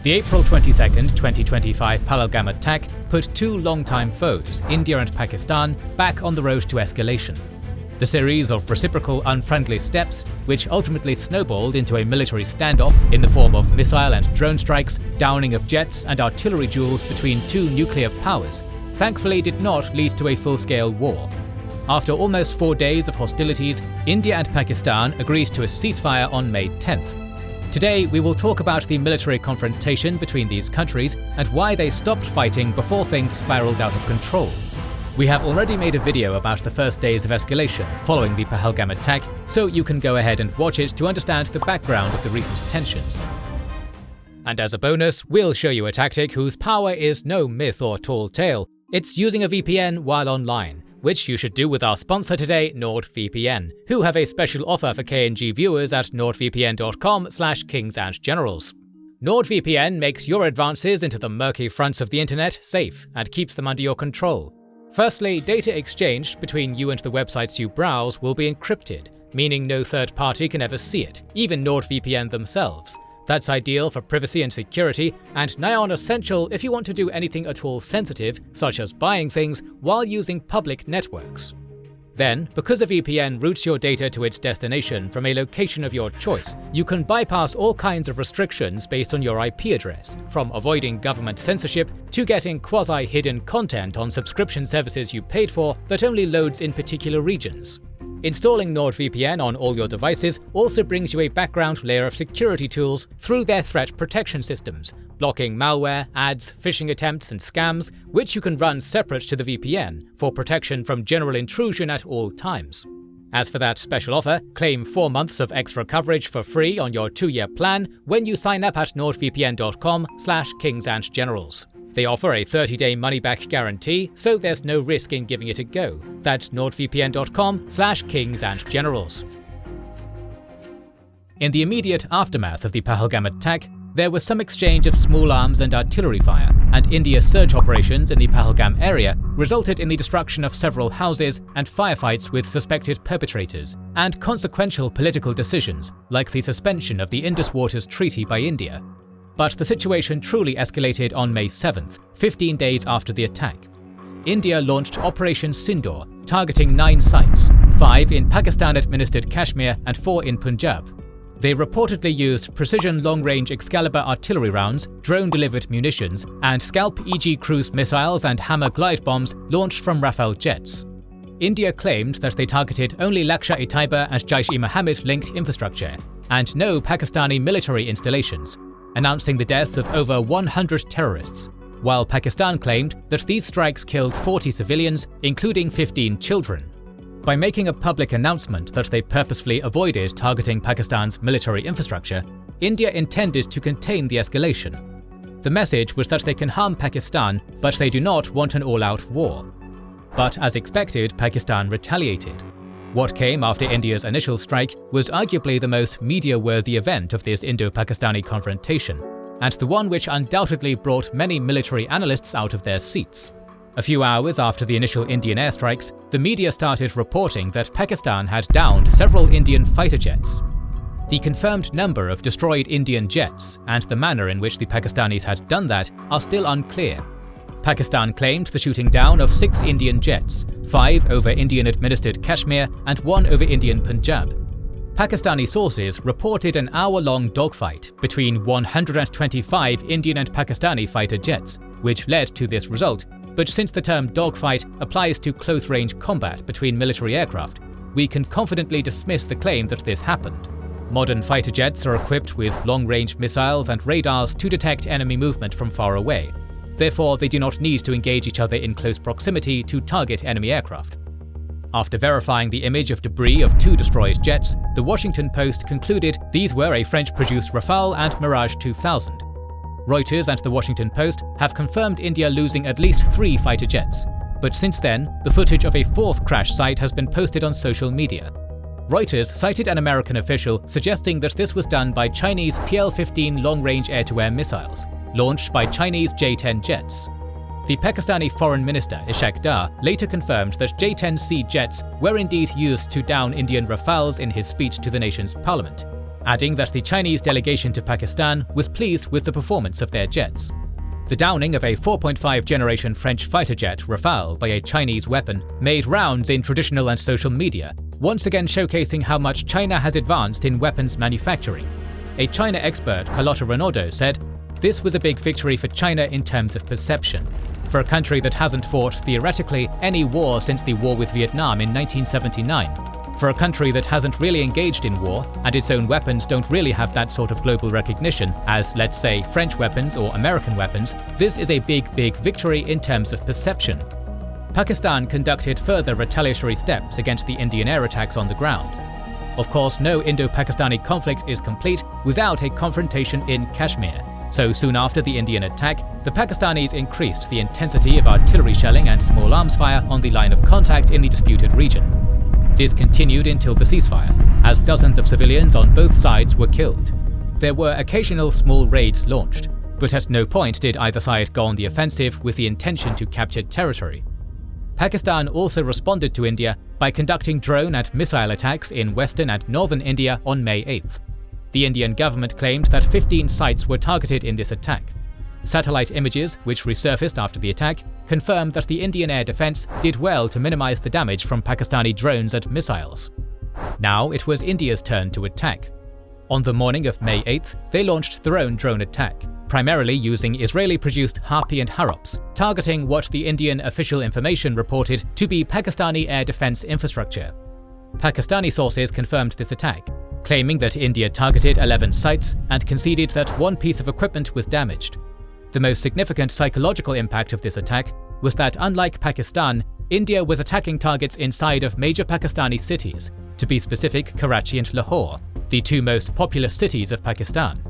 The April 22, 2025 Pahalgam attack put two longtime foes, India and Pakistan, back on the road to escalation. The series of reciprocal unfriendly steps, which ultimately snowballed into a military standoff in the form of missile and drone strikes, downing of jets and artillery duels between two nuclear powers, thankfully did not lead to a full-scale war. After almost 4 days of hostilities, India and Pakistan agreed to a ceasefire on May 10th. Today, we will talk about the military confrontation between these countries and why they stopped fighting before things spiraled out of control. We have already made a video about the first days of escalation following the Pahalgam attack, so you can go ahead and watch it to understand the background of the recent tensions. And as a bonus, we'll show you a tactic whose power is no myth or tall tale. It's using a VPN while online, which you should do with our sponsor today, NordVPN, who have a special offer for KNG viewers at nordvpn.com/kingsandgenerals. NordVPN makes your advances into the murky fronts of the internet safe and keeps them under your control. Firstly, data exchanged between you and the websites you browse will be encrypted, meaning no third party can ever see it, even NordVPN themselves. That's ideal for privacy and security, and nigh on essential if you want to do anything at all sensitive, such as buying things, while using public networks. Then, because a VPN routes your data to its destination from a location of your choice, you can bypass all kinds of restrictions based on your IP address, from avoiding government censorship to getting quasi-hidden content on subscription services you paid for that only loads in particular regions. Installing NordVPN on all your devices also brings you a background layer of security tools through their threat protection systems, blocking malware, ads, phishing attempts, and scams, which you can run separate to the VPN for protection from general intrusion at all times. As for that special offer, claim 4 months of extra coverage for free on your 2-year plan when you sign up at nordvpn.com/kingsandgenerals. They offer a 30-day money-back guarantee, so there's no risk in giving it a go. That's nordvpn.com/kingsandgenerals. In the immediate aftermath of the Pahalgam attack, there was some exchange of small arms and artillery fire, and India's search operations in the Pahalgam area resulted in the destruction of several houses and firefights with suspected perpetrators, and consequential political decisions like the suspension of the Indus Waters Treaty by India. But the situation truly escalated on May 7th, 15 days after the attack. India launched Operation Sindoor, targeting 9 sites, 5 in Pakistan-administered Kashmir and 4 in Punjab. They reportedly used precision long-range Excalibur artillery rounds, drone-delivered munitions, and Scalp EG cruise missiles and Hammer glide bombs launched from Rafale jets. India claimed that they targeted only Lashkar-e-Taiba and Jaish-e-Mohammed-linked infrastructure, and no Pakistani military installations, announcing the death of over 100 terrorists, while Pakistan claimed that these strikes killed 40 civilians, including 15 children. By making a public announcement that they purposefully avoided targeting Pakistan's military infrastructure, India intended to contain the escalation. The message was that they can harm Pakistan, but they do not want an all-out war. But as expected, Pakistan retaliated. What came after India's initial strike was arguably the most media-worthy event of this Indo-Pakistani confrontation, and the one which undoubtedly brought many military analysts out of their seats. A few hours after the initial Indian airstrikes, the media started reporting that Pakistan had downed several Indian fighter jets. The confirmed number of destroyed Indian jets and the manner in which the Pakistanis had done that are still unclear. Pakistan claimed the shooting down of 6 Indian jets, 5 over Indian-administered Kashmir and 1 over Indian Punjab. Pakistani sources reported an hour-long dogfight between 125 Indian and Pakistani fighter jets, which led to this result, but since the term dogfight applies to close-range combat between military aircraft, we can confidently dismiss the claim that this happened. Modern fighter jets are equipped with long-range missiles and radars to detect enemy movement from far away. Therefore, they do not need to engage each other in close proximity to target enemy aircraft. After verifying the image of debris of 2 destroyed jets, the Washington Post concluded these were a French-produced Rafale and Mirage 2000. Reuters and the Washington Post have confirmed India losing at least 3 fighter jets, but since then, the footage of a 4th crash site has been posted on social media. Reuters cited an American official suggesting that this was done by Chinese PL-15 long-range air-to-air missiles, launched by Chinese J-10 jets. The Pakistani Foreign Minister Ishaq Dar later confirmed that J-10C jets were indeed used to down Indian Rafales in his speech to the nation's parliament. adding that the Chinese delegation to Pakistan was pleased with the performance of their jets. The downing of a 4.5 generation French fighter jet Rafale by a Chinese weapon made rounds in traditional and social media, once again showcasing how much China has advanced in weapons manufacturing. A China expert, Carlotta Renaudot, said, "This was a big victory for China in terms of perception. For a country that hasn't fought, theoretically, any war since the war with Vietnam in 1979. For a country that hasn't really engaged in war, and its own weapons don't really have that sort of global recognition as, let's say, French weapons or American weapons, this is a big victory in terms of perception." Pakistan conducted further retaliatory steps against the Indian air attacks on the ground. Of course, no Indo-Pakistani conflict is complete without a confrontation in Kashmir. So soon after the Indian attack, the Pakistanis increased the intensity of artillery shelling and small arms fire on the line of contact in the disputed region. This continued until the ceasefire, as dozens of civilians on both sides were killed. There were occasional small raids launched, but at no point did either side go on the offensive with the intention to capture territory. Pakistan also responded to India by conducting drone and missile attacks in western and northern India on May 8th. The Indian government claimed that 15 sites were targeted in this attack. Satellite images, which resurfaced after the attack, confirmed that the Indian air defense did well to minimize the damage from Pakistani drones and missiles. Now it was India's turn to attack. On the morning of May 8th, they launched their own drone attack, primarily using Israeli-produced Harpy and Harrops, targeting what the Indian official information reported to be Pakistani air defense infrastructure. Pakistani sources confirmed this attack, claiming that India targeted 11 sites and conceded that one piece of equipment was damaged. The most significant psychological impact of this attack was that, unlike Pakistan, India was attacking targets inside of major Pakistani cities, to be specific, Karachi and Lahore, the two most populous cities of Pakistan.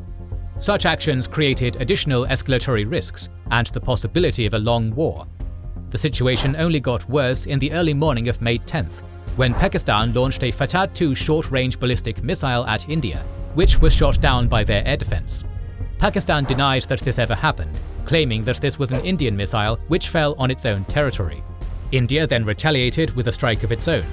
Such actions created additional escalatory risks and the possibility of a long war. The situation only got worse in the early morning of May 10th, when Pakistan launched a Fatah-2 short-range ballistic missile at India, which was shot down by their air defense. Pakistan denied that this ever happened, claiming that this was an Indian missile which fell on its own territory. India then retaliated with a strike of its own.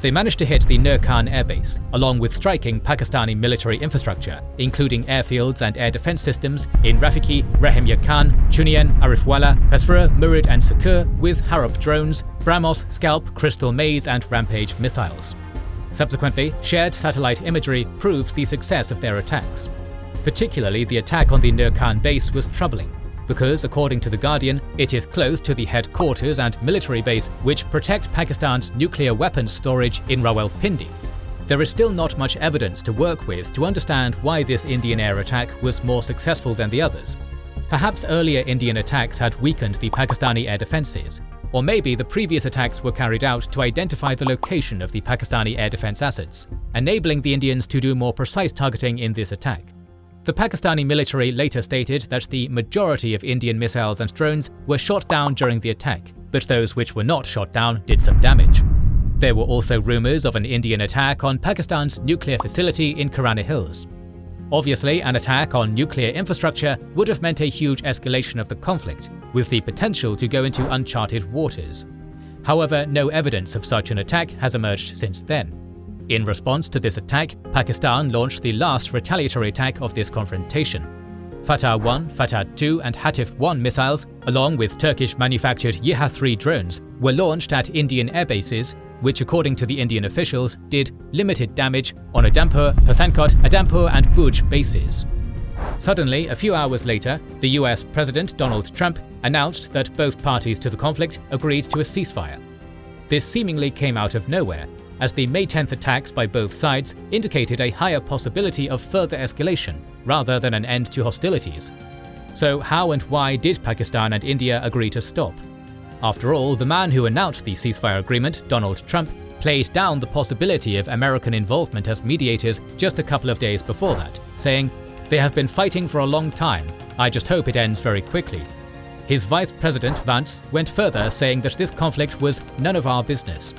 They managed to hit the Nurkan airbase, along with striking Pakistani military infrastructure, including airfields and air defense systems in Rafiki, Rahim Yakan, Chunian, Arifwala, Hasra, Murid and Sukur with Harop drones, BrahMos, Scalp, Crystal Maze and Rampage missiles. Subsequently, shared satellite imagery proves the success of their attacks. Particularly, the attack on the Nurkan base was troubling, because according to The Guardian, it is close to the headquarters and military base which protect Pakistan's nuclear weapons storage in Rawalpindi. There is still not much evidence to work with to understand why this Indian air attack was more successful than the others. Perhaps earlier Indian attacks had weakened the Pakistani air defenses, or maybe the previous attacks were carried out to identify the location of the Pakistani air defense assets, enabling the Indians to do more precise targeting in this attack. The Pakistani military later stated that the majority of Indian missiles and drones were shot down during the attack, but those which were not shot down did some damage. There were also rumors of an Indian attack on Pakistan's nuclear facility in Karana Hills. Obviously, an attack on nuclear infrastructure would have meant a huge escalation of the conflict, with the potential to go into uncharted waters. However, no evidence of such an attack has emerged since then. In response to this attack, Pakistan launched the last retaliatory attack of this confrontation. Fatah-1, Fatah-2 and Hatif-1 missiles, along with Turkish-manufactured Yiha-3 drones, were launched at Indian air bases, which according to the Indian officials did limited damage on Adampur, Pathankot, Adampur and Bhuj bases. Suddenly, a few hours later, the US President Donald Trump announced that both parties to the conflict agreed to a ceasefire. This seemingly came out of nowhere, as the May 10th attacks by both sides indicated a higher possibility of further escalation rather than an end to hostilities. So how and why did Pakistan and India agree to stop? After all, the man who announced the ceasefire agreement, Donald Trump, played down the possibility of American involvement as mediators just a couple of days before that, saying, "They have been fighting for a long time. I just hope it ends very quickly." His Vice President Vance went further, saying that this conflict was none of our business.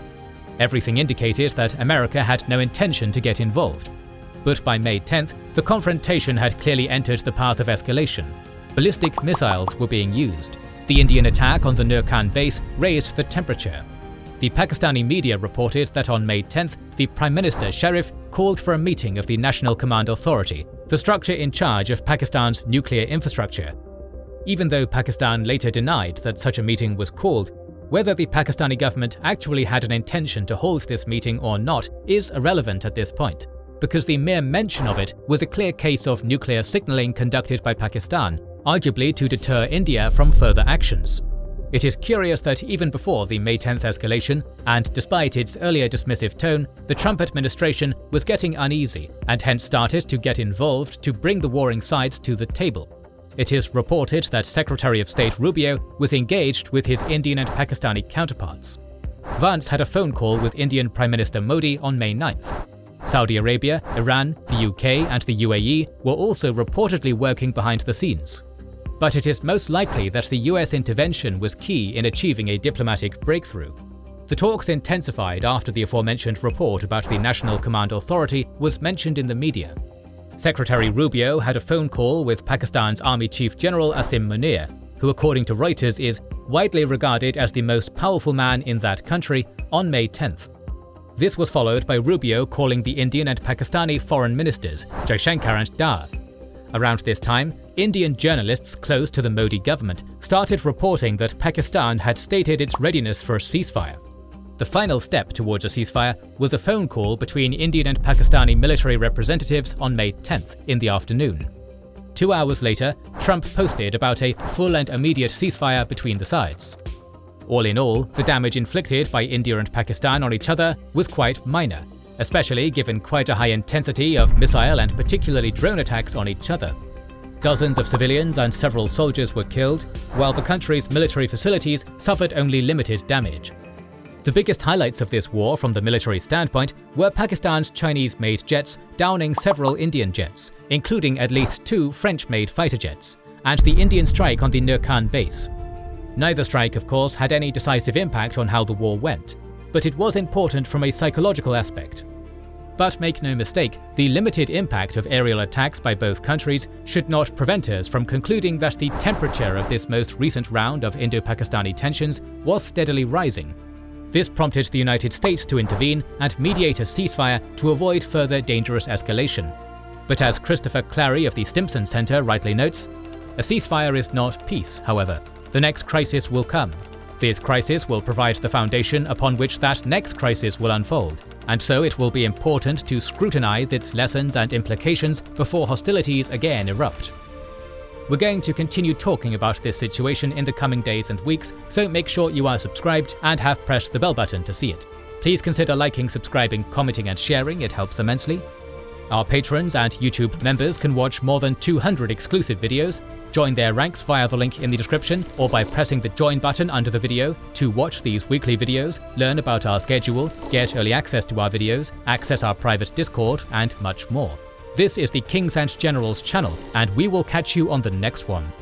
Everything indicated that America had no intention to get involved. But by May 10th, the confrontation had clearly entered the path of escalation. Ballistic missiles were being used. The Indian attack on the Nurkan base raised the temperature. The Pakistani media reported that on May 10th, the Prime Minister Sharif called for a meeting of the National Command Authority, the structure in charge of Pakistan's nuclear infrastructure. Even though Pakistan later denied that such a meeting was called, whether the Pakistani government actually had an intention to hold this meeting or not is irrelevant at this point, because the mere mention of it was a clear case of nuclear signaling conducted by Pakistan, arguably to deter India from further actions. It is curious that even before the May 10th escalation, and despite its earlier dismissive tone, the Trump administration was getting uneasy and hence started to get involved to bring the warring sides to the table. It is reported that Secretary of State Rubio was engaged with his Indian and Pakistani counterparts. Vance had a phone call with Indian Prime Minister Modi on May 9th. Saudi Arabia, Iran, the UK and the UAE were also reportedly working behind the scenes. But it is most likely that the US intervention was key in achieving a diplomatic breakthrough. The talks intensified after the aforementioned report about the National Command Authority was mentioned in the media. Secretary Rubio had a phone call with Pakistan's Army Chief General Asim Munir, who according to Reuters is widely regarded as the most powerful man in that country, on May 10th. This was followed by Rubio calling the Indian and Pakistani foreign ministers, Jaishankar and Dar. Around this time, Indian journalists close to the Modi government started reporting that Pakistan had stated its readiness for a ceasefire. The final step towards a ceasefire was a phone call between Indian and Pakistani military representatives on May 10th in the afternoon. 2 hours later, Trump posted about a full and immediate ceasefire between the sides. All in all, the damage inflicted by India and Pakistan on each other was quite minor, especially given quite a high intensity of missile and particularly drone attacks on each other. Dozens of civilians and several soldiers were killed, while the country's military facilities suffered only limited damage. The biggest highlights of this war from the military standpoint were Pakistan's Chinese-made jets downing several Indian jets, including at least 2 French-made fighter jets, and the Indian strike on the Nurkan base. Neither strike, of course, had any decisive impact on how the war went, but it was important from a psychological aspect. But make no mistake, the limited impact of aerial attacks by both countries should not prevent us from concluding that the temperature of this most recent round of Indo-Pakistani tensions was steadily rising. This prompted the United States to intervene and mediate a ceasefire to avoid further dangerous escalation. But as Christopher Clary of the Stimson Center rightly notes, a ceasefire is not peace, however. The next crisis will come. This crisis will provide the foundation upon which that next crisis will unfold, and so it will be important to scrutinize its lessons and implications before hostilities again erupt. We're going to continue talking about this situation in the coming days and weeks, so make sure you are subscribed and have pressed the bell button to see it. Please consider liking, subscribing, commenting and sharing, it helps immensely. Our patrons and YouTube members can watch more than 200 exclusive videos. Join their ranks via the link in the description or by pressing the join button under the video to watch these weekly videos, learn about our schedule, get early access to our videos, access our private Discord, and much more. This is the Kings and Generals channel, and we will catch you on the next one.